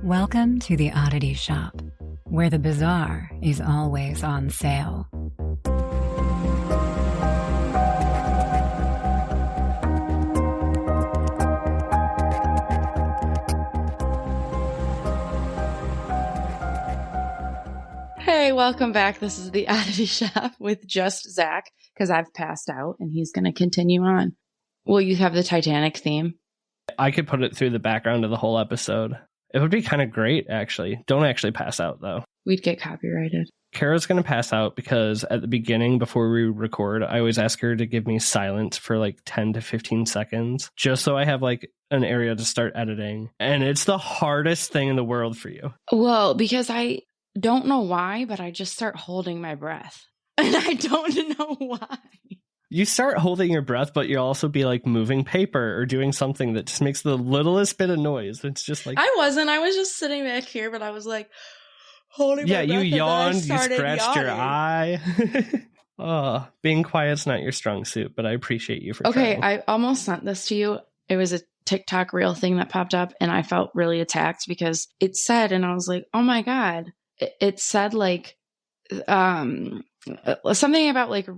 Welcome to the Oddity Shop, where the bizarre is always on sale. Hey, welcome back. This is the Oddity Shop with just Zach, because I've passed out and he's going to continue on. Will you have the Titanic theme? I could put it through the background of the whole episode. It would be kind of great, actually. Don't actually pass out, though. We'd get copyrighted. Kara's going to pass out because at the beginning, before we record, I always ask her to give me silence for like 10 to 15 seconds, just so I have like an area to start editing. And it's the hardest thing in the world for you. Well, because I don't know why, but I just start holding my breath. And I don't know why. You start holding your breath, but you'll also be like moving paper or doing something that just makes the littlest bit of noise. It's just like... I was just sitting back here, but I was like holding my breath. Yeah, you yawned, you scratched yawning. your eye. Oh, being quiet's not your strong suit, but I appreciate you for trying. I almost sent this to you. It was a TikTok reel thing that popped up, and I felt really attacked because it said, and I was like, oh my God. It said like... something about like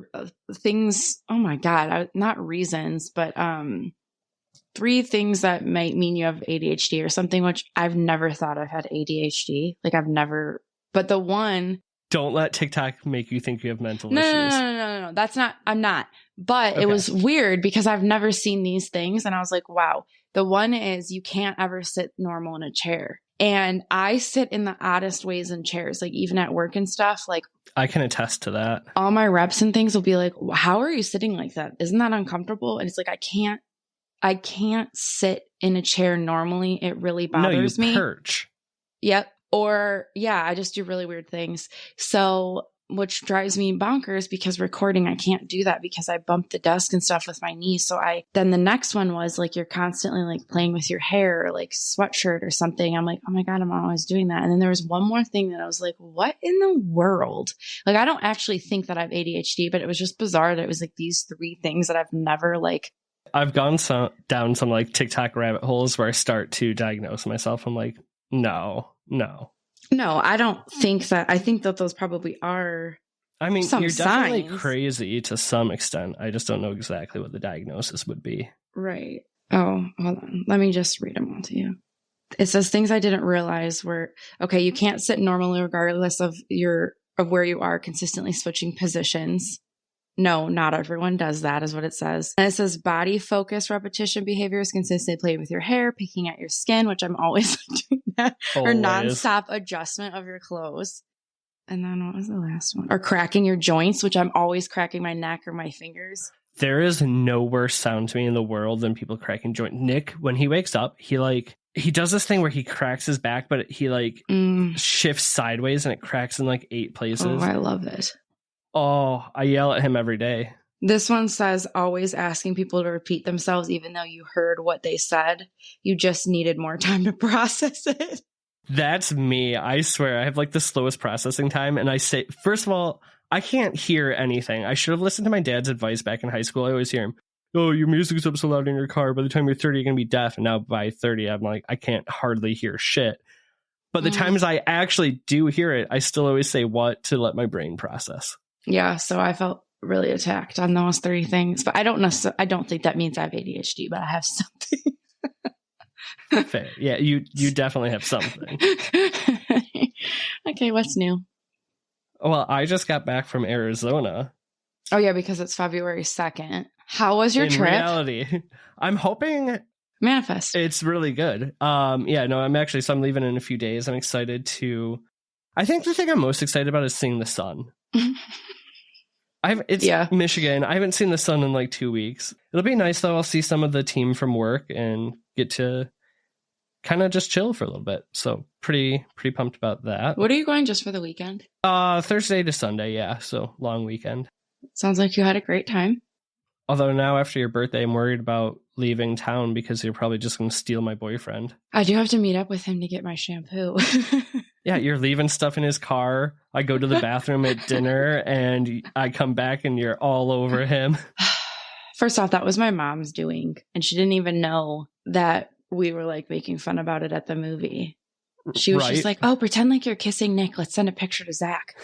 things, oh my God, not reasons, but 3 things that might mean you have ADHD or something, which I've never thought I've had ADHD. Like I've never, but the one. Don't let TikTok make you think you have mental issues. No. That's not, I'm not. But okay. It was weird because I've never seen these things. And I was like, wow. The one is you can't ever sit normal in a chair. And I sit in the oddest ways in chairs, like even at work and stuff. Like I can attest to that. All my reps and things will be like, how are you sitting like that? Isn't that uncomfortable? And it's like, I can't sit in a chair normally. It really bothers me. Perch. Yep. Or yeah, I just do really weird things. So, which drives me bonkers because recording, I can't do that because I bump the desk and stuff with my knees. So then the next one was like, you're constantly like playing with your hair or like sweatshirt or something. I'm like, oh my God, I'm always doing that. And then there was one more thing that I was like, what in the world? Like, I don't actually think that I have ADHD, but it was just bizarre that it was like these 3 things that I've never like. I've gone down some like TikTok rabbit holes where I start to diagnose myself. I'm like, no. No, I don't think that. I think that those probably are. I mean, some you're definitely signs. Crazy to some extent. I just don't know exactly what the diagnosis would be. Right. Oh, hold on. Let me just read them all to you. It says things I didn't realize were, okay, you can't sit normally regardless of where you are, consistently switching positions. No, not everyone does that, is what it says. And it says body focus repetition behaviors, consistently playing with your hair, picking at your skin, which I'm always doing that, or nonstop adjustment of your clothes. And then what was the last one? Or cracking your joints, which I'm always cracking my neck or my fingers. There is no worse sound to me in the world than people cracking joints. Nick, when he wakes up, he does this thing where he cracks his back, but he shifts sideways and it cracks in like 8 places. Oh, I love it. Oh, I yell at him every day. This one says always asking people to repeat themselves, even though you heard what they said. You just needed more time to process it. That's me. I swear. I have like the slowest processing time. And I say, first of all, I can't hear anything. I should have listened to my dad's advice back in high school. I always hear him, oh, your music's up so loud in your car. By the time you're 30, you're going to be deaf. And now by 30, I'm like, I can't hardly hear shit. But the times I actually do hear it, I still always say what to let my brain process. Yeah, so I felt really attacked on those 3 things, but I don't think that means I have ADHD, but I have something. Fair. Yeah, you definitely have something. Okay, what's new? Well, I just got back from Arizona. Oh yeah, because it's February 2nd. How was your trip? In reality, I'm hoping manifest. It's really good. I'm leaving in a few days. I'm excited to. I think the thing I'm most excited about is seeing the sun. It's Michigan. I haven't seen the sun in like 2 weeks. It'll be nice though. I'll see some of the team from work and get to kind of just chill for a little bit. So pretty pumped about that. What are you going just for the weekend? Thursday to Sunday. Yeah. So long weekend. Sounds like you had a great time. Although now after your birthday, I'm worried about leaving town because you're probably just going to steal my boyfriend. I do have to meet up with him to get my shampoo. Yeah, you're leaving stuff in his car. I go to the bathroom at dinner and I come back and you're all over him. First off, that was my mom's doing. And she didn't even know that we were like making fun about it at the movie. She was Right. just like, oh, pretend like you're kissing Nick. Let's send a picture to Zach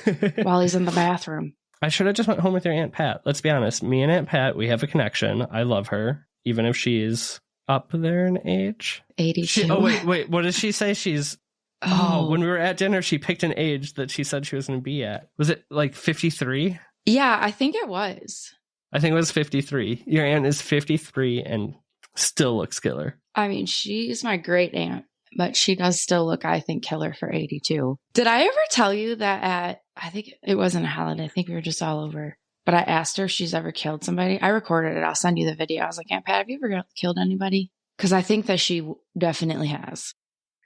while he's in the bathroom. I should have just went home with your Aunt Pat. Let's be honest. Me and Aunt Pat, we have a connection. I love her, even if she's up there in age. 82. Wait. What did she say? She's... Oh, when we were at dinner, she picked an age that she said she was going to be at. Was it like 53? Yeah, I think it was. I think it was 53. Your aunt is 53 and still looks killer. I mean, she's my great aunt, but she does still look, I think, killer for 82. Did I ever tell you that I think it wasn't a holiday. I think we were just all over. But I asked her if she's ever killed somebody. I recorded it. I'll send you the video. I was like, Aunt Pat, have you ever killed anybody? Because I think that she definitely has.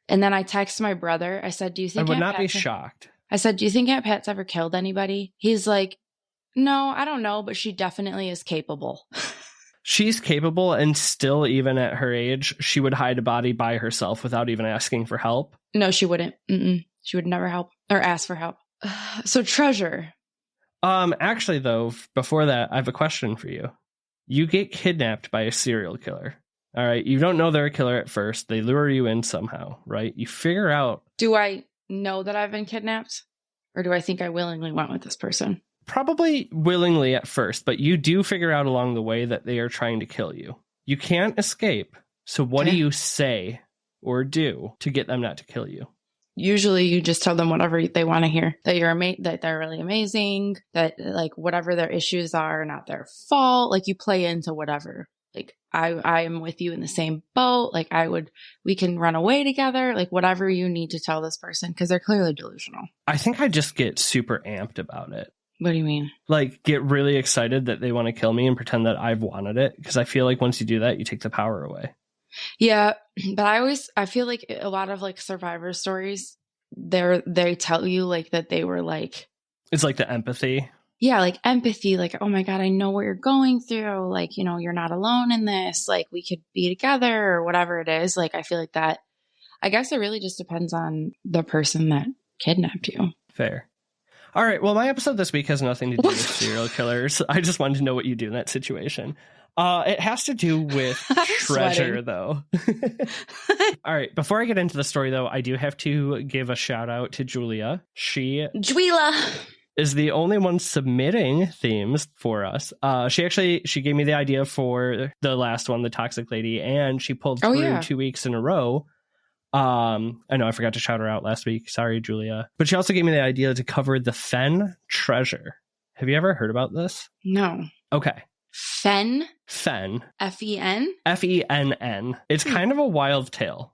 And then I texted my brother. I said, do you think I would not be shocked. I said, do you think Aunt Pat's ever killed anybody? He's like, no, I don't know, but she definitely is capable. She's capable, and still, even at her age, she would hide a body by herself without even asking for help. No, she wouldn't. She would never help or ask for help. So treasure. Actually, though, before that, I have a question for you. You get kidnapped by a serial killer. All right. You don't know they're a killer at first. They lure you in somehow, right? You figure out. Do I know that I've been kidnapped? Or do I think I willingly went with this person? Probably willingly at first, but you do figure out along the way that they are trying to kill you. You can't escape. So what do you say or do to get them not to kill you? Usually you just tell them whatever they want to hear, that that they're really amazing, that like whatever their issues are not their fault. Like you play into whatever. Like I am with you in the same boat. Like we can run away together. Like whatever you need to tell this person, because they're clearly delusional. I think I just get super amped about it. What do you mean? Like get really excited that they want to kill me and pretend that I've wanted it. Because I feel like once you do that, you take the power away. Yeah, but I feel like a lot of like survivor stories, they tell you like that they were like, it's like the empathy. Yeah, like empathy, like, oh my God, I know what you're going through. Like, you're not alone in this. Like we could be together or whatever it is. Like, I feel like that, I guess it really just depends on the person that kidnapped you. Fair. All right. Well, my episode this week has nothing to do with serial killers. I just wanted to know what you do in that situation. It has to do with treasure, though. All right. Before I get into the story, though, I do have to give a shout out to Julia. Julia is the only one submitting themes for us. She gave me the idea for the last one, the Toxic Lady, and she pulled through 2 weeks in a row. I know I forgot to shout her out last week. Sorry, Julia. But she also gave me the idea to cover the Fenn treasure. Have you ever heard about this? No. Okay. Fenn? Fenn. F-E-N? F-E-N-N. It's kind of a wild tale.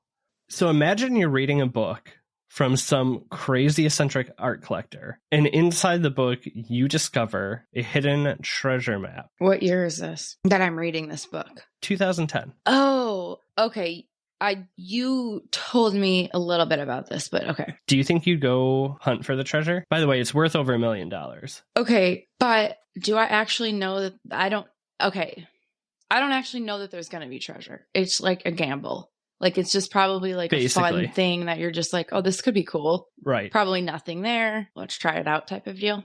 So imagine you're reading a book from some crazy eccentric art collector, and inside the book, you discover a hidden treasure map. What year is this that I'm reading this book? 2010. Oh, okay. You told me a little bit about this, but okay. Do you think you'd go hunt for the treasure? By the way, it's worth over $1 million. Okay, but do I actually know that I don't actually know that there's going to be treasure. It's like a gamble. Like it's just probably like basically a fun thing that you're just like, oh, this could be cool. Right. Probably nothing there. Let's try it out type of deal.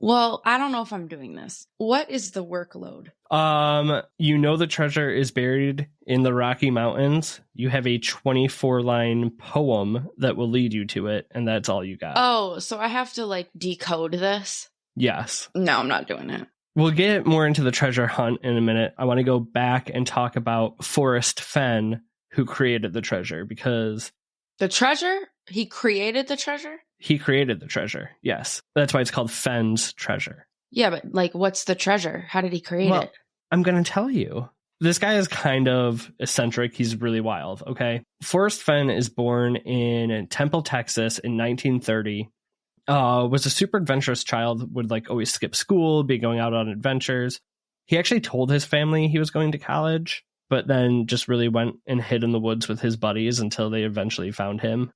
Well, I don't know if I'm doing this. What is the workload? The treasure is buried in the Rocky Mountains. You have a 24-line poem that will lead you to it, and that's all you got. Oh, so I have to like decode this? Yes. No, I'm not doing it. We'll get more into the treasure hunt in a minute. I want to go back and talk about Forrest Fenn, who created the treasure, because... The treasure? He created the treasure? He created the treasure, yes. That's why it's called Fenn's treasure. Yeah, but like, what's the treasure? How did he create it? I'm going to tell you. This guy is kind of eccentric. He's really wild, okay? Forrest Fenn is born in Temple, Texas in 1930. Was a super adventurous child, would like always skip school, be going out on adventures. He actually told his family he was going to college, but then just really went and hid in the woods with his buddies until they eventually found him.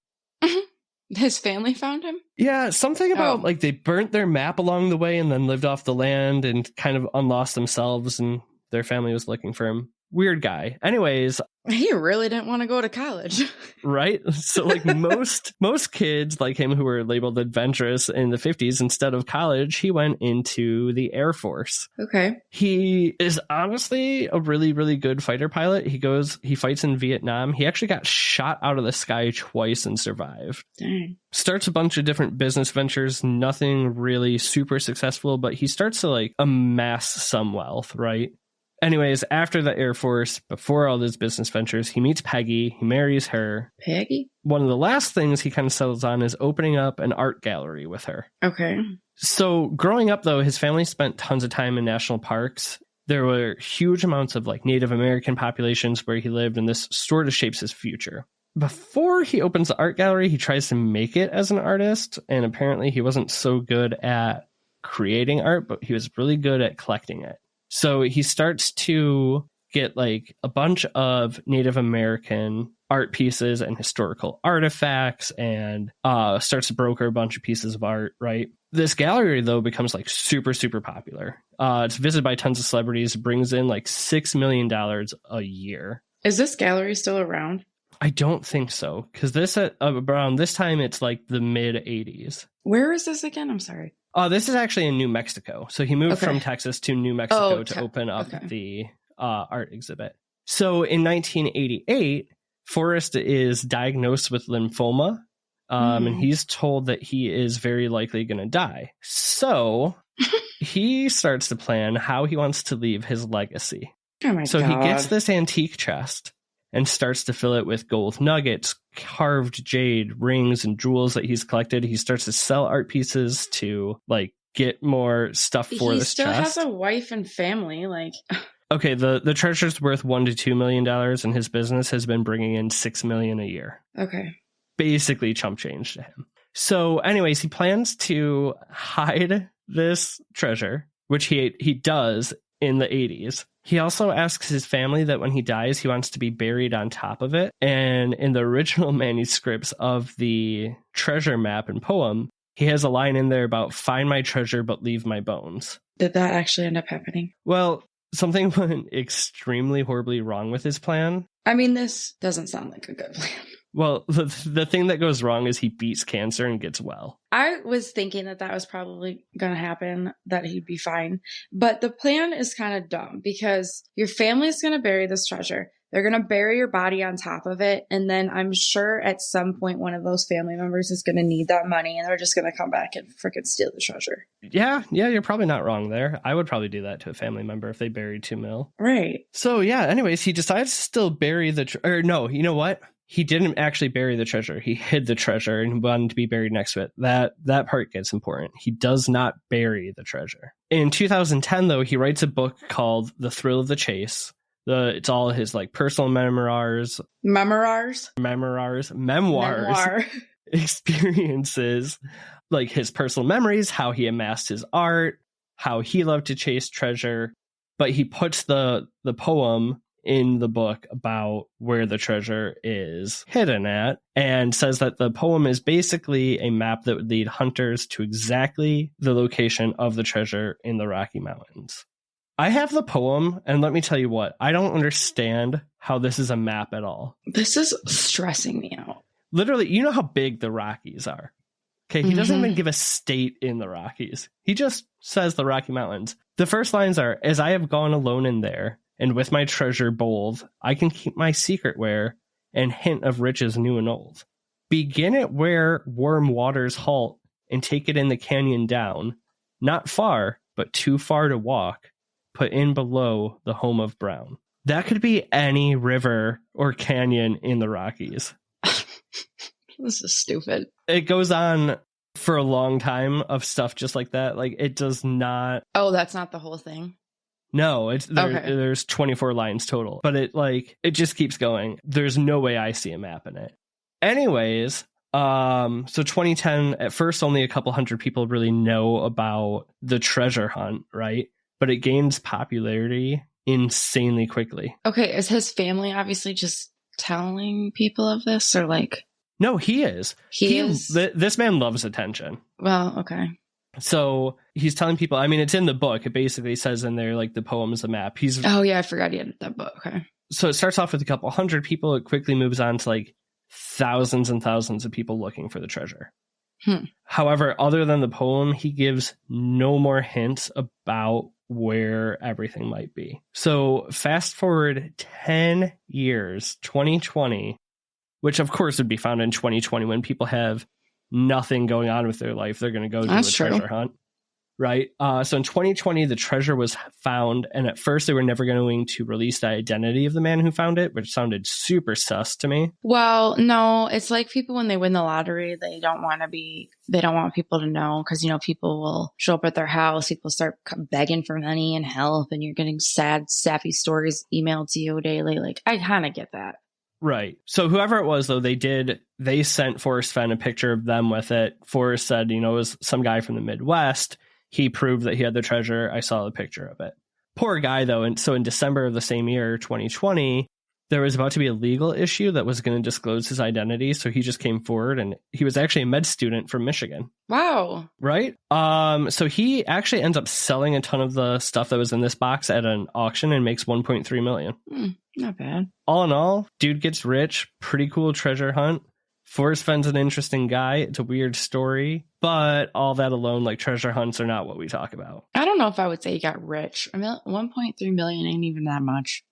His family found him? Yeah, something about like they burnt their map along the way and then lived off the land and kind of unlost themselves, and their family was looking for him. Weird guy. Anyways, He really didn't want to go to college. right? So like most kids like him who were labeled adventurous in the 50s, instead of college, he went into the Air Force. Okay. He is honestly a really, really good fighter pilot. He fights in Vietnam. He actually got shot out of the sky twice and survived. Dang. Starts a bunch of different business ventures, nothing really super successful, but he starts to like amass some wealth, right? Anyways, after the Air Force, before all those business ventures, he meets Peggy. He marries her. Peggy? One of the last things he kind of settles on is opening up an art gallery with her. Okay. So growing up, though, his family spent tons of time in national parks. There were huge amounts of like Native American populations where he lived, and this sort of shapes his future. Before he opens the art gallery, he tries to make it as an artist, and apparently he wasn't so good at creating art, but he was really good at collecting it. So he starts to get like a bunch of Native American art pieces and historical artifacts and starts to broker a bunch of pieces of art, right? This gallery, though, becomes like super, super popular. It's visited by tons of celebrities, brings in like $6 million a year. Is this gallery still around? I don't think so, because this around this time, it's like the mid 80s. Where is this again? I'm sorry. This is actually in New Mexico. So he moved from Texas to New Mexico to open up the art exhibit. So in 1988, Forrest is diagnosed with lymphoma, and he's told that he is very likely going to die. So he starts to plan how he wants to leave his legacy. Oh my So God. he gets this antique chest and starts to fill it with gold nuggets, carved jade, rings, and jewels that he's collected. He starts to sell art pieces to like get more stuff for this chest. He still has a wife and family. Like, okay, the treasure's worth $1 to $2 million, and his business has been bringing in $6 million a year. Okay, basically chump change to him. So, anyways, he plans to hide this treasure, which he does in the 80s. He also asks his family that when he dies, he wants to be buried on top of it. And in the original manuscripts of the treasure map and poem, he has a line in there about "find my treasure, but leave my bones." Did that actually end up happening? Well, something went extremely horribly wrong with his plan. I mean, this doesn't sound like a good plan. Well, the thing that goes wrong is he beats cancer and gets well. I was thinking that was probably going to happen, that he'd be fine. But the plan is kind of dumb because your family's going to bury this treasure. They're going to bury your body on top of it. And then I'm sure at some point, one of those family members is going to need that money and they're just going to come back and freaking steal the treasure. Yeah, you're probably not wrong there. I would probably do that to a family member if they buried $2 million. Right. So yeah, anyways, he decides to still bury no, you know what? He didn't actually bury the treasure. He hid the treasure and wanted to be buried next to it. That part gets important. He does not bury the treasure. In 2010, though, he writes a book called The Thrill of the Chase. It's all his like personal memoir, experiences, like his personal memories, how he amassed his art, how he loved to chase treasure. But he puts the poem in the book about where the treasure is hidden at, and says that the poem is basically a map that would lead hunters to exactly the location of the treasure in the Rocky Mountains. I have the poem, and let me tell you what, I don't understand how this is a map at all. This is stressing me out. Literally, you know how big the Rockies are. Okay, he doesn't even give a state in the Rockies. He just says the Rocky Mountains. The first lines are, "As I have gone alone in there, and with my treasure bold, I can keep my secret where, and hint of riches new and old. Begin it where warm waters halt, and take it in the canyon down. Not far, but too far to walk. Put in below the home of Brown." That could be any river or canyon in the Rockies. This is stupid. It goes on for a long time of stuff just like that. Like, it does not... Oh, that's not the whole thing? No, there's 24 lines total, but it just keeps going. There's no way I see a map in it. Anyways, so 2010, at first only a couple hundred people really know about the treasure hunt, right? But it gains popularity insanely quickly. Okay, is his family obviously just telling people of this, or like... No, he is. He is? This man loves attention. Well, okay. So he's telling people, I mean, it's in the book. It basically says in there, like, the poem is a map. Oh, yeah, I forgot he had that book. Okay. So it starts off with a couple hundred people. It quickly moves on to like thousands and thousands of people looking for the treasure. However, other than the poem, he gives no more hints about where everything might be. So fast forward 10 years, 2020, which of course would be found in 2020 when people have nothing going on with their life. They're going to go do a treasure hunt. Right. So in 2020, the treasure was found. And at first, they were never going to release the identity of the man who found it, which sounded super sus to me. Well, no, it's like people when they win the lottery, they don't want people to know because, you know, people will show up at their house. People start begging for money and help. And you're getting sad, sappy stories emailed to you daily. Like, I kind of get that. Right. So whoever it was, though, they sent Forrest Fenn a picture of them with it. Forrest said, you know, it was some guy from the Midwest. He proved that he had the treasure. I saw the picture of it. Poor guy, though. And so in December of the same year, 2020, there was about to be a legal issue that was going to disclose his identity. So he just came forward, and he was actually a med student from Michigan. Wow. Right. So he actually ends up selling a ton of the stuff that was in this box at an auction and makes $1.3 million. Not bad. All in all, dude gets rich. Pretty cool treasure hunt. Forrest Fenn's an interesting guy. It's a weird story, but all that alone, like, treasure hunts are not what we talk about. I don't know if I would say he got rich. I mean, 1.3 million ain't even that much.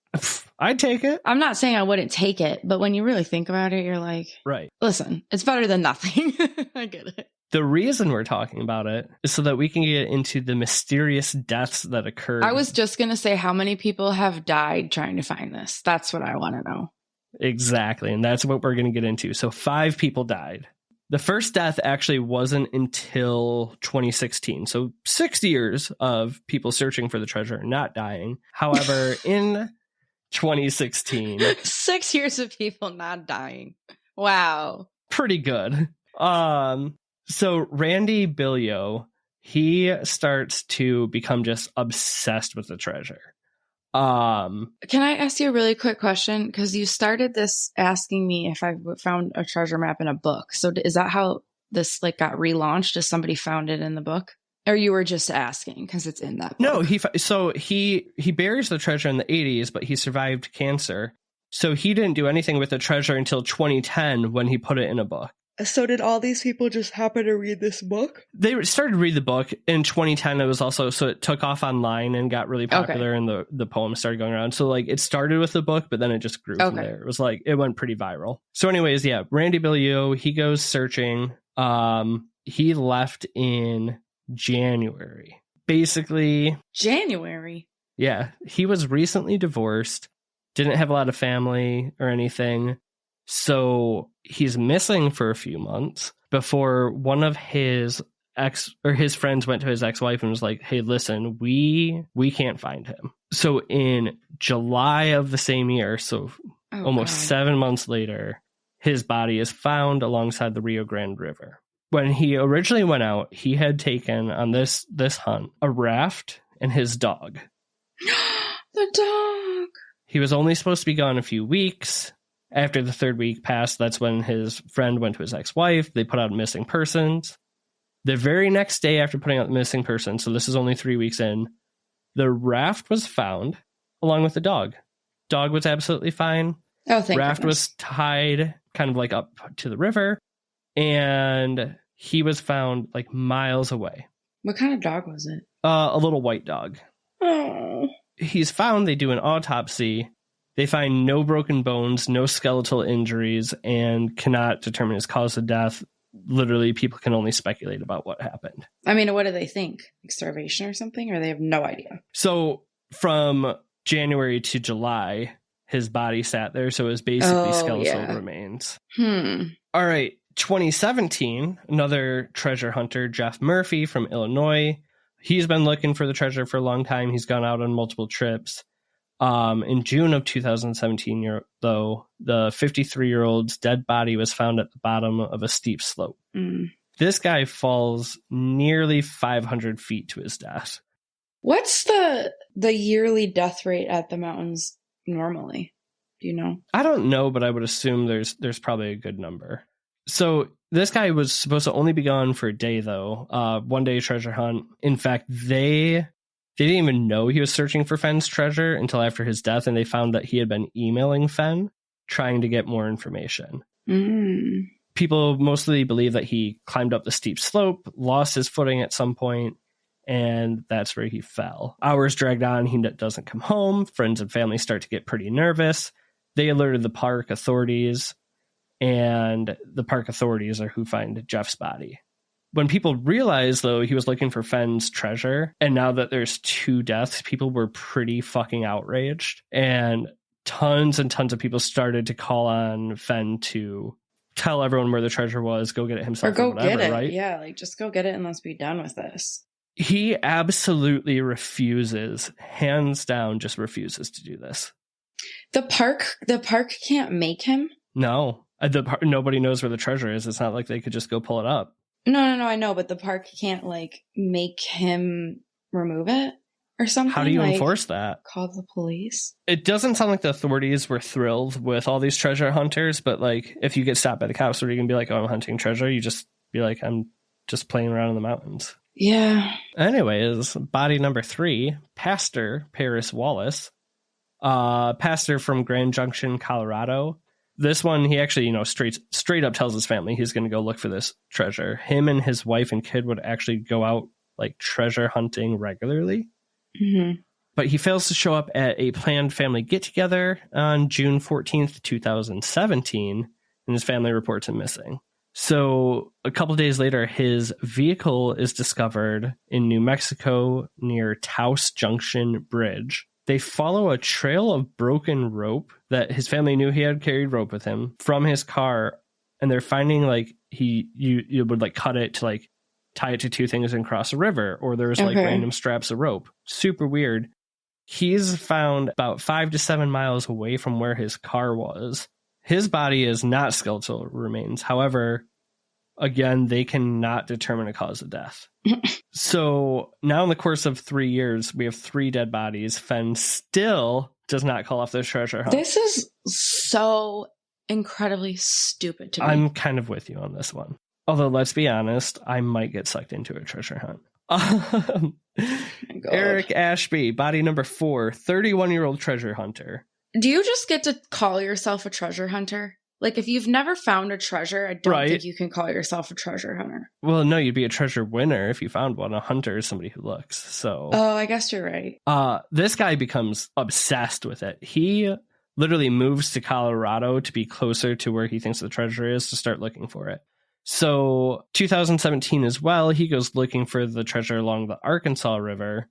I'd take it. I'm not saying I wouldn't take it, but when you really think about it, you're like, right. Listen, it's better than nothing. I get it. The reason we're talking about it is so that we can get into the mysterious deaths that occurred. I was just going to say, how many people have died trying to find this? That's what I want to know. Exactly. And that's what we're going to get into. So 5 people died. The first death actually wasn't until 2016. So 6 years of people searching for the treasure, not dying. However, in 2016... 6 years of people not dying. Wow. Pretty good. So Randy Billio, he starts to become just obsessed with the treasure. Can I ask you a really quick question? Because you started this asking me if I found a treasure map in a book. So is that how this like got relaunched? As somebody found it in the book, or you were just asking because it's in that book? No, he buries the treasure in the 80s, but he survived cancer. So he didn't do anything with the treasure until 2010 when he put it in a book. So did all these people just happen to read this book? They started to read the book in 2010. It was also, so it took off online and got really popular, and the poem started going around. So like it started with the book, but then it just grew from there. It was like, it went pretty viral. So anyways, yeah, Randy Billio, he goes searching. He left in January. Basically. January? Yeah. He was recently divorced, didn't have a lot of family or anything. So he's missing for a few months before one of his friends went to his ex-wife and was like, hey, listen, we can't find him. So in July of the same year, so almost 7 months later, his body is found alongside the Rio Grande River. When he originally went out, he had taken on this hunt a raft and his dog. The dog. He was only supposed to be gone a few weeks. After the 3rd week passed, that's when his friend went to his ex-wife. They put out missing persons. The very next day after putting out the missing persons, so this is only 3 weeks in, the raft was found along with the dog. Dog was absolutely fine. Oh, thank Raft goodness. was tied kind of like up to the river, and he was found like miles away. What kind of dog was it? A little white dog. Oh. He's found. They do an autopsy. They find no broken bones, no skeletal injuries, and cannot determine his cause of death. Literally, people can only speculate about what happened. I mean, what do they think? Like starvation or something? Or they have no idea? So from January to July, his body sat there. So it was basically skeletal remains. All right. 2017, another treasure hunter, Jeff Murphy from Illinois. He's been looking for the treasure for a long time. He's gone out on multiple trips. In June of 2017, though, the 53-year-old's dead body was found at the bottom of a steep slope. This guy falls nearly 500 feet to his death. What's the yearly death rate at the mountains normally? Do you know? I don't know, but I would assume there's probably a good number. So This guy was supposed to only be gone for a day, though. One day treasure hunt. In fact, they didn't even know he was searching for Fenn's treasure until after his death, and they found that he had been emailing Fenn, trying to get more information. People mostly believe that he climbed up the steep slope, lost his footing at some point, and that's where he fell. Hours dragged on. He doesn't come home. Friends and family start to get pretty nervous. They alerted the park authorities, and the park authorities are who find Jeff's body. When people realized, though, he was looking for Fenn's treasure, and now that there's 2 deaths, people were pretty fucking outraged. And tons of people started to call on Fenn to tell everyone where the treasure was, go get it himself, or go whatever, get it. right? Yeah, like just go get it and let's be done with this. He absolutely refuses, hands down, just refuses to do this. The park can't make him? No. Nobody knows where the treasure is. It's not like they could just go pull it up. No, I know, but the park can't, like, make him remove it or something? How do you enforce that? Call the police? It doesn't sound like the authorities were thrilled with all these treasure hunters, but, like, if you get stopped by the cops, are you going to be like, oh, I'm hunting treasure? You just be like, I'm just playing around in the mountains. Yeah. Anyways, body number 3, Pastor Paris Wallace. Pastor from Grand Junction, Colorado. This one, he actually, straight up tells his family he's going to go look for this treasure. Him and his wife and kid would actually go out, like, treasure hunting regularly. Mm-hmm. But he fails to show up at a planned family get-together on June 14th, 2017, and his family reports him missing. So a couple days later, his vehicle is discovered in New Mexico near Taos Junction Bridge. They follow a trail of broken rope that his family knew he had carried rope with him from his car, and they're finding, like, you would, like, cut it to, like, tie it to 2 things and cross a river, or there's like random straps of rope. Super weird. He's found about 5 to 7 miles away from where his car was. His body is not skeletal remains. However, again, they cannot determine a cause of death. So now in the course of 3 years, we have 3 dead bodies. Fenn still does not call off the treasure hunt. This is so incredibly stupid to me. I'm kind of with you on this one. Although, let's be honest, I might get sucked into a treasure hunt. Eric Ashby, body number 4, 31-year-old treasure hunter. Do you just get to call yourself a treasure hunter? Like, if you've never found a treasure, I don't think you can call yourself a treasure hunter. Well, no, you'd be a treasure winner if you found one. A hunter is somebody who looks. So, oh, I guess you're right. This guy becomes obsessed with it. He literally moves to Colorado to be closer to where he thinks the treasure is to start looking for it. So 2017 as well, he goes looking for the treasure along the Arkansas River,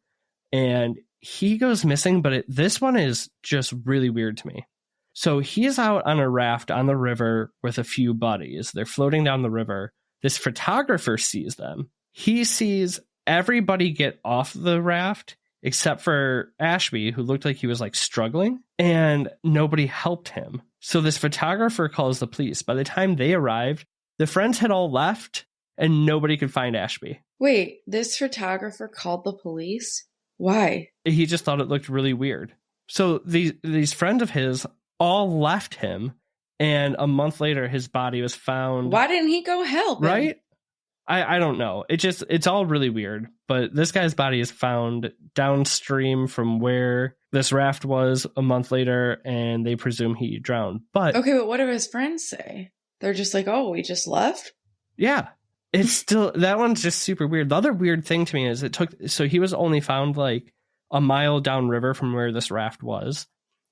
and he goes missing, but this one is just really weird to me. So he's out on a raft on the river with a few buddies. They're floating down the river. This photographer sees them. He sees everybody get off the raft except for Ashby, who looked like he was, like, struggling, and nobody helped him. So this photographer calls the police. By the time they arrived, the friends had all left, and nobody could find Ashby. Wait, this photographer called the police? Why? He just thought it looked really weird. So these friends of his all left him, and a month later, his body was found. Why didn't he go help him? Right? I don't know. It's all really weird. But this guy's body is found downstream from where this raft was a month later, and they presume he drowned. But okay, but what do his friends say? They're just like, oh, we just left? Yeah. It's still, that one's just super weird. The other weird thing to me is so he was only found like a mile downriver from where this raft was,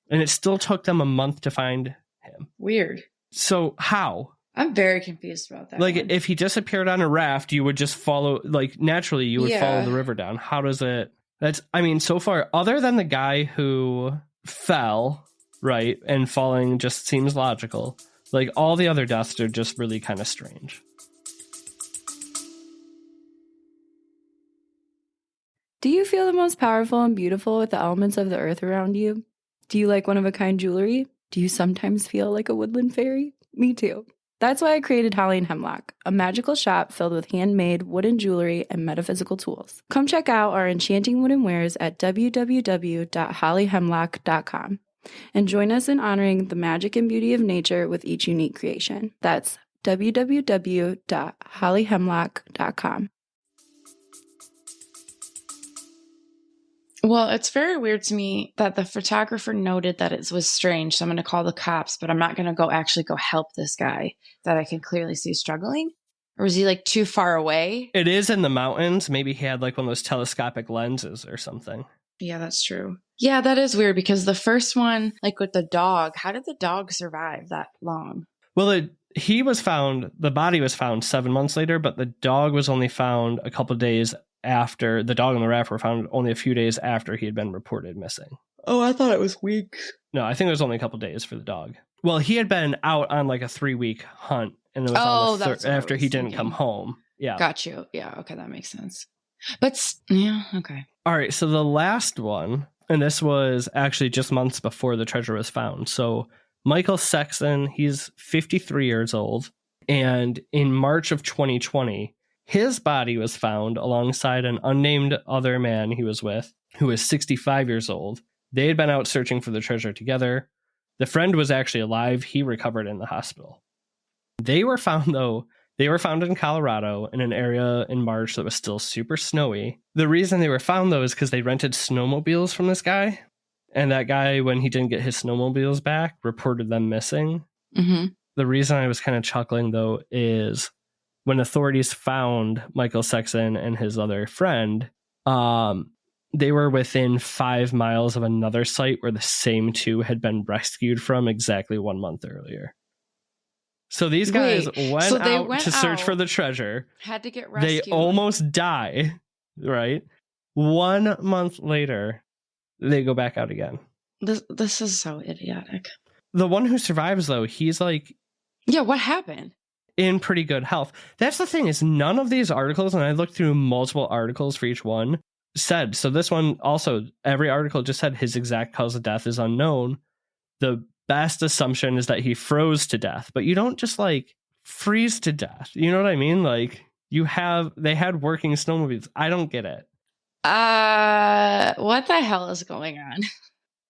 and it still took them a month to find him. Weird. So how? I'm very confused about that. Like, if he disappeared on a raft, you would just follow, like, naturally you would follow the river down. How does it, so far, other than the guy who fell, right, and falling just seems logical. Like, all the other deaths are just really kind of strange. Do you feel the most powerful and beautiful with the elements of the earth around you? Do you like one-of-a-kind jewelry? Do you sometimes feel like a woodland fairy? Me too. That's why I created Holly and Hemlock, a magical shop filled with handmade wooden jewelry and metaphysical tools. Come check out our enchanting wooden wares at www.hollyhemlock.com and join us in honoring the magic and beauty of nature with each unique creation. That's www.hollyhemlock.com. Well, it's very weird to me that the photographer noted that it was strange. So I'm going to call the cops, but I'm not going to go help this guy that I can clearly see struggling. Or is he like too far away? It is in the mountains. Maybe he had like one of those telescopic lenses or something. Yeah, that's true. Yeah, that is weird because the first one, like with the dog, how did the dog survive that long? Well, the body was found 7 months later, but the dog was only found a couple of days after. The dog and the raft were found only a few days after he had been reported missing. Oh, I thought it was weeks. No, I think it was only a couple of days for the dog. Well, he had been out on like a 3-week hunt, and it was after he didn't come home. Yeah. Got you. Yeah, okay, that makes sense. But, yeah, okay. All right, so the last one, and this was actually just months before the treasure was found. So Michael Sexton, he's 53 years old, and in March of 2020, his body was found alongside an unnamed other man he was with, who was 65 years old. They had been out searching for the treasure together. The friend was actually alive. He recovered in the hospital. They were found in Colorado in an area in March that was still super snowy. The reason they were found, though, is because they rented snowmobiles from this guy. And that guy, when he didn't get his snowmobiles back, reported them missing. Mm-hmm. The reason I was kind of chuckling, though, is when authorities found Michael Sexton and his other friend, they were within 5 miles of another site where the same two had been rescued from exactly 1 month earlier. So these guys went out to search for the treasure. Had to get rescued. They almost die, right? 1 month later, they go back out again. This is so idiotic. The one who survives, though, he's like... Yeah, what happened? In pretty good health. That's the thing, is none of these articles, and I looked through multiple articles for each one, said, so this one also, every article just said his exact cause of death is unknown. The best assumption is that he froze to death, but you don't just like freeze to death. You know what I mean? Like they had working snowmobiles. I don't get it. What the hell is going on?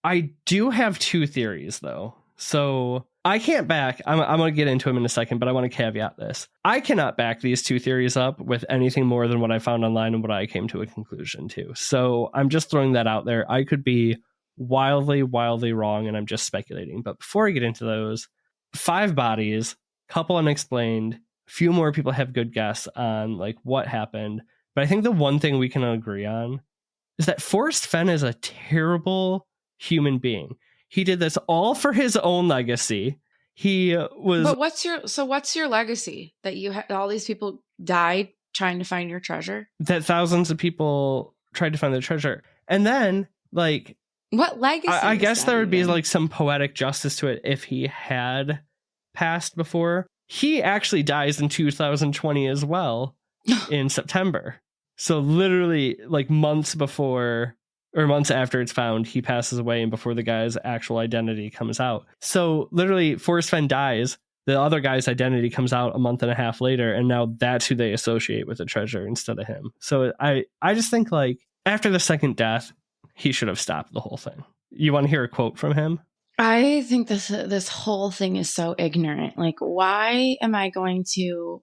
I do have 2 theories though. So I can't back, I'm going to get into them in a second, but I want to caveat this. I cannot back these 2 theories up with anything more than what I found online and what I came to a conclusion to. So I'm just throwing that out there. I could be wildly wrong, and I'm just speculating. But before I get into those, 5 bodies, couple unexplained, a few more people have good guess on like what happened. But I think the one thing we can agree on is that Forrest Fenn is a terrible human being. He did this all for his own legacy. He was. But what's your legacy? That you all these people died trying to find your treasure? That thousands of people tried to find the treasure. And then like, what legacy? I guess there would be like some poetic justice to it if he had passed before. He actually dies in 2020 as well in September. So literally like months before or months after it's found, he passes away and before the guy's actual identity comes out. So literally Forrest Fenn dies. The other guy's identity comes out a month and a half later. And now that's who they associate with the treasure instead of him. So I just think like after the second death, he should have stopped the whole thing. You want to hear a quote from him? I think this whole thing is so ignorant. Like, why am I going to...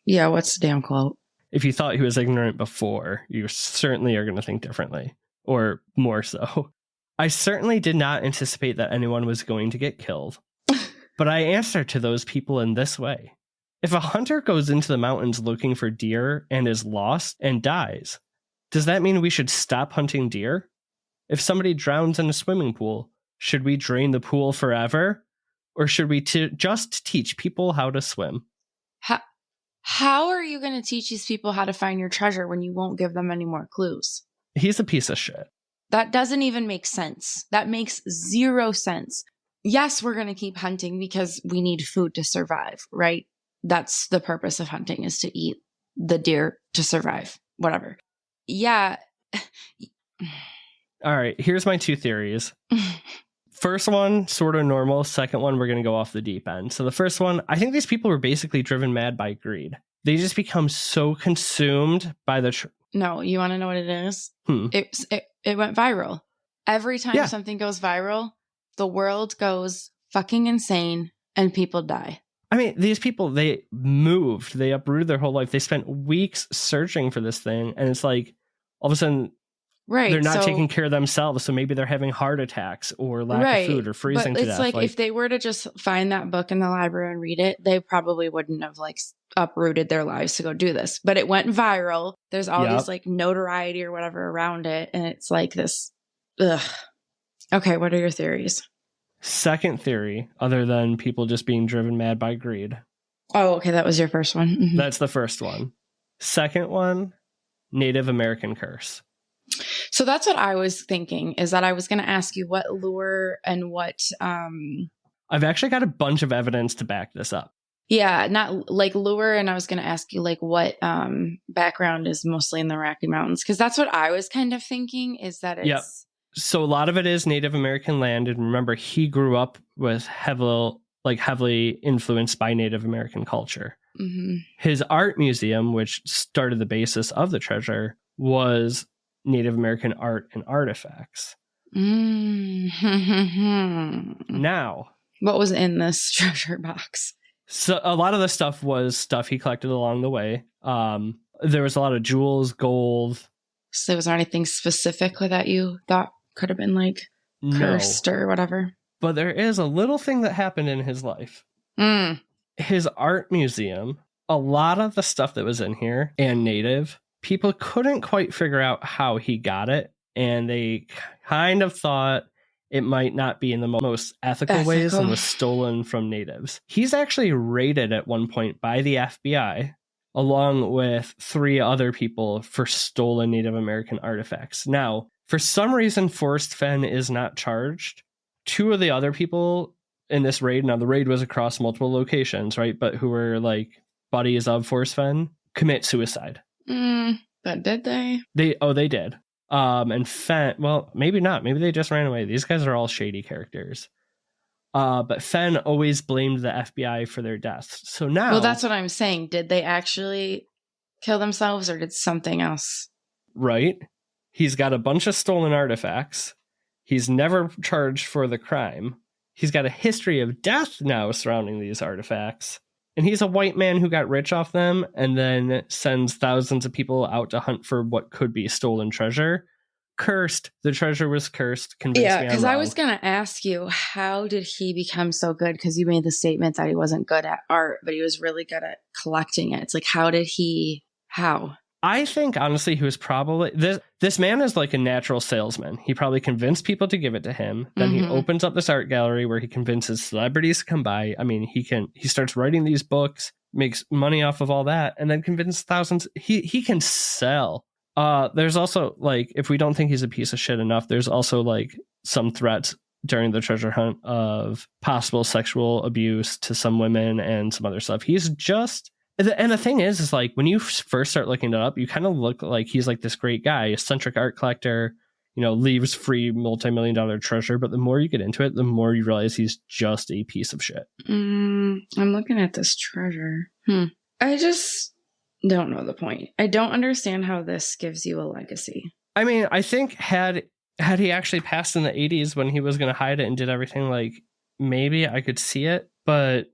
yeah, what's the damn quote? If you thought he was ignorant before, you certainly are going to think differently, or more so. I certainly did not anticipate that anyone was going to get killed, but I answer to those people in this way. If a hunter goes into the mountains looking for deer and is lost and dies, does that mean we should stop hunting deer? If somebody drowns in a swimming pool, should we drain the pool forever? Or should we just teach people how to swim? How are you going to teach these people how to find your treasure when you won't give them any more clues? He's a piece of shit. That doesn't even make sense. That makes 0 sense. Yes, we're going to keep hunting because we need food to survive, right? That's the purpose of hunting, is to eat the deer to survive, whatever. Yeah. All right, here's my 2 theories. First one, sort of normal. Second one, we're going to go off the deep end. So the first one, I think these people were basically driven mad by greed. They just become so consumed by the... No, you want to know what it is? It went viral. Every time something goes viral, the world goes fucking insane and people die. I mean, these people, they moved, they uprooted their whole life. They spent weeks searching for this thing. And it's like, all of a sudden, Right. they're not taking care of themselves. So maybe they're having heart attacks or lack of food or freezing but to it's death. like if they were to just find that book in the library and read it, they probably wouldn't have like uprooted their lives to go do this. But it went viral. There's all these like notoriety or whatever around it. And it's like this. Ugh. Okay. What are your theories? Second theory, other than people just being driven mad by greed. Oh, okay. That was your first one. Mm-hmm. That's the first one. Second one, Native American curse. So that's what I was thinking, is that I was going to ask you what lure and what... I've actually got a bunch of evidence to back this up. Yeah, not like lure. And I was going to ask you like what background is mostly in the Rocky Mountains. Because that's what I was kind of thinking, is that it's... Yep. So a lot of it is Native American land. And remember, he grew up with heavily influenced by Native American culture. Mm-hmm. His art museum, which started the basis of the treasure, was Native American art and artifacts. Mm-hmm. Now, what was in this treasure box? So a lot of the stuff was stuff he collected along the way. There was a lot of jewels, gold. So was there anything specific that you thought could have been like cursed or whatever? But there is a little thing that happened in his life. His art museum, a lot of the stuff that was in here and native, people couldn't quite figure out how he got it. And they kind of thought it might not be in the most ethical ways and was stolen from natives. He's actually raided at one point by the FBI, along with 3 other people for stolen Native American artifacts. Now, for some reason, Forrest Fenn is not charged. 2 of the other people in this raid, now the raid was across multiple locations, right? But who were like buddies of Forrest Fenn, commit suicide. But did they? They did. And Fenn, well, maybe not. Maybe they just ran away. These guys are all shady characters. But Fenn always blamed the FBI for their deaths. So now... Well, that's what I'm saying. Did they actually kill themselves or did something else? Right. He's got a bunch of stolen artifacts. He's never charged for the crime. He's got a history of death now surrounding these artifacts. And he's a white man who got rich off them and then sends thousands of people out to hunt for what could be stolen treasure. Cursed. The treasure was cursed. Yeah, because I was going to ask you, how did he become so good? Because you made the statement that he wasn't good at art, but he was really good at collecting it. It's like, how? I think, honestly, he was probably... This man is like a natural salesman. He probably convinced people to give it to him. Then he opens up this art gallery where he convinces celebrities to come by. I mean, he starts writing these books, makes money off of all that, and then convinces thousands. He can sell. There's also, like, if we don't think he's a piece of shit enough, there's also, like, some threats during the treasure hunt of possible sexual abuse to some women and some other stuff. He's just... And the thing is like, when you first start looking it up, you kind of look like he's like this great guy, eccentric art collector, leaves free multi-million-dollar treasure. But the more you get into it, the more you realize he's just a piece of shit. I'm looking at this treasure. I just don't know the point. I don't understand how this gives you a legacy. I mean, I think had he actually passed in the 80s when he was going to hide it and did everything, like, maybe I could see it. But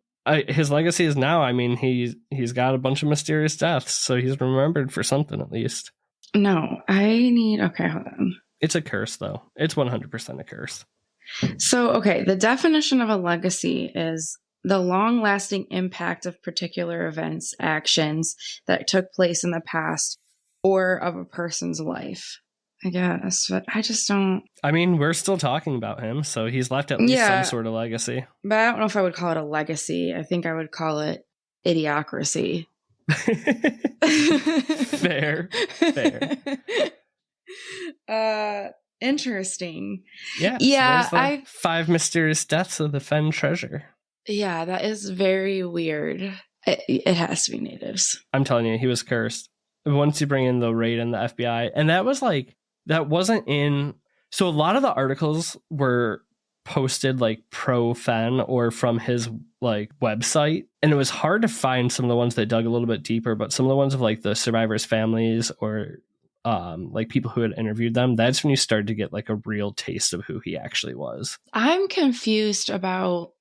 his legacy is now, I mean, he's got a bunch of mysterious deaths, so he's remembered for something at least. No, okay, hold on. It's a curse, though. It's 100% a curse. So, okay, the definition of a legacy is the long-lasting impact of particular events, actions that took place in the past, or of a person's life. I guess, but I just don't... I mean, we're still talking about him, so he's left at least some sort of legacy. But I don't know if I would call it a legacy. I think I would call it idiocracy. Fair. Interesting. Yeah. So 5 mysterious deaths of the Fenn treasure. Yeah, that is very weird. It has to be natives. I'm telling you, he was cursed. Once you bring in the raid and the FBI, and that wasn't in... So a lot of the articles were posted like pro Fenn or from his like website, and it was hard to find some of the ones that dug a little bit deeper, but some of the ones of like the survivors' families or like people who had interviewed them, that's when you started to get like a real taste of who he actually was. I'm confused about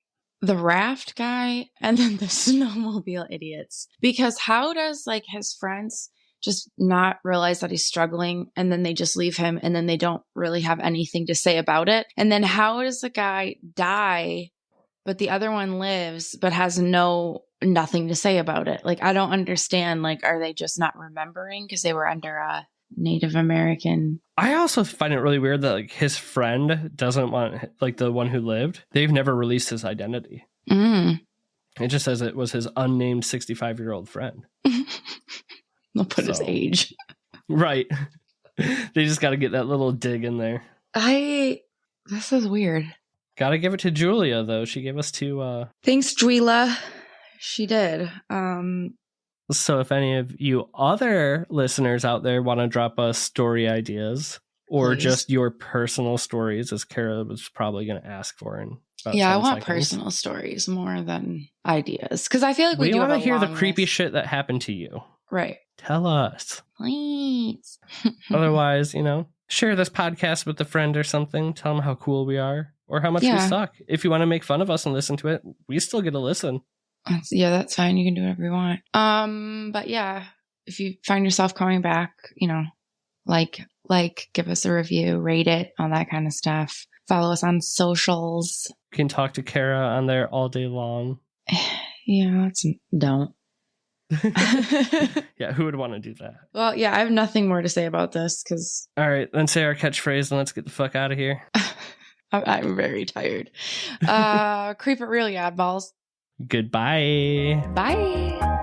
the raft guy and then the snowmobile idiots. Because how does like his friends just not realize that he's struggling and then they just leave him and then they don't really have anything to say about it? And then how does the guy die but the other one lives but has nothing to say about it? Like, I don't understand. Like, are they just not remembering because they were under a Native American? I also find it really weird that like his friend doesn't want, like the one who lived, they've never released his identity. It just says it was his unnamed 65-year-old friend. They'll put his age. Right. They just got to get that little dig in there. This is weird. Gotta give it to Julia, though. She gave us two. Thanks, Julia. She did. So if any of you other listeners out there want to drop us story ideas or Please. just your personal stories, as Kara was probably going to ask for in about Yeah, 10 I want seconds. Personal stories more than ideas. Because I feel like we do want to have a hear the long creepy list. shit that happened to you. Right. Tell us. Please. Otherwise, share this podcast with a friend or something. Tell them how cool we are or how much we suck. If you want to make fun of us and listen to it, we still get to listen. That's fine. You can do whatever you want. But yeah, if you find yourself coming back, give us a review, rate it, all that kind of stuff. Follow us on socials. You can talk to Kara on there all day long. Yeah, don't. Yeah, who would want to do that? Well, yeah, I have nothing more to say about this because. All right, then say our catchphrase and let's get the fuck out of here. I'm very tired. Creep it real, yeah, balls. Goodbye. Bye.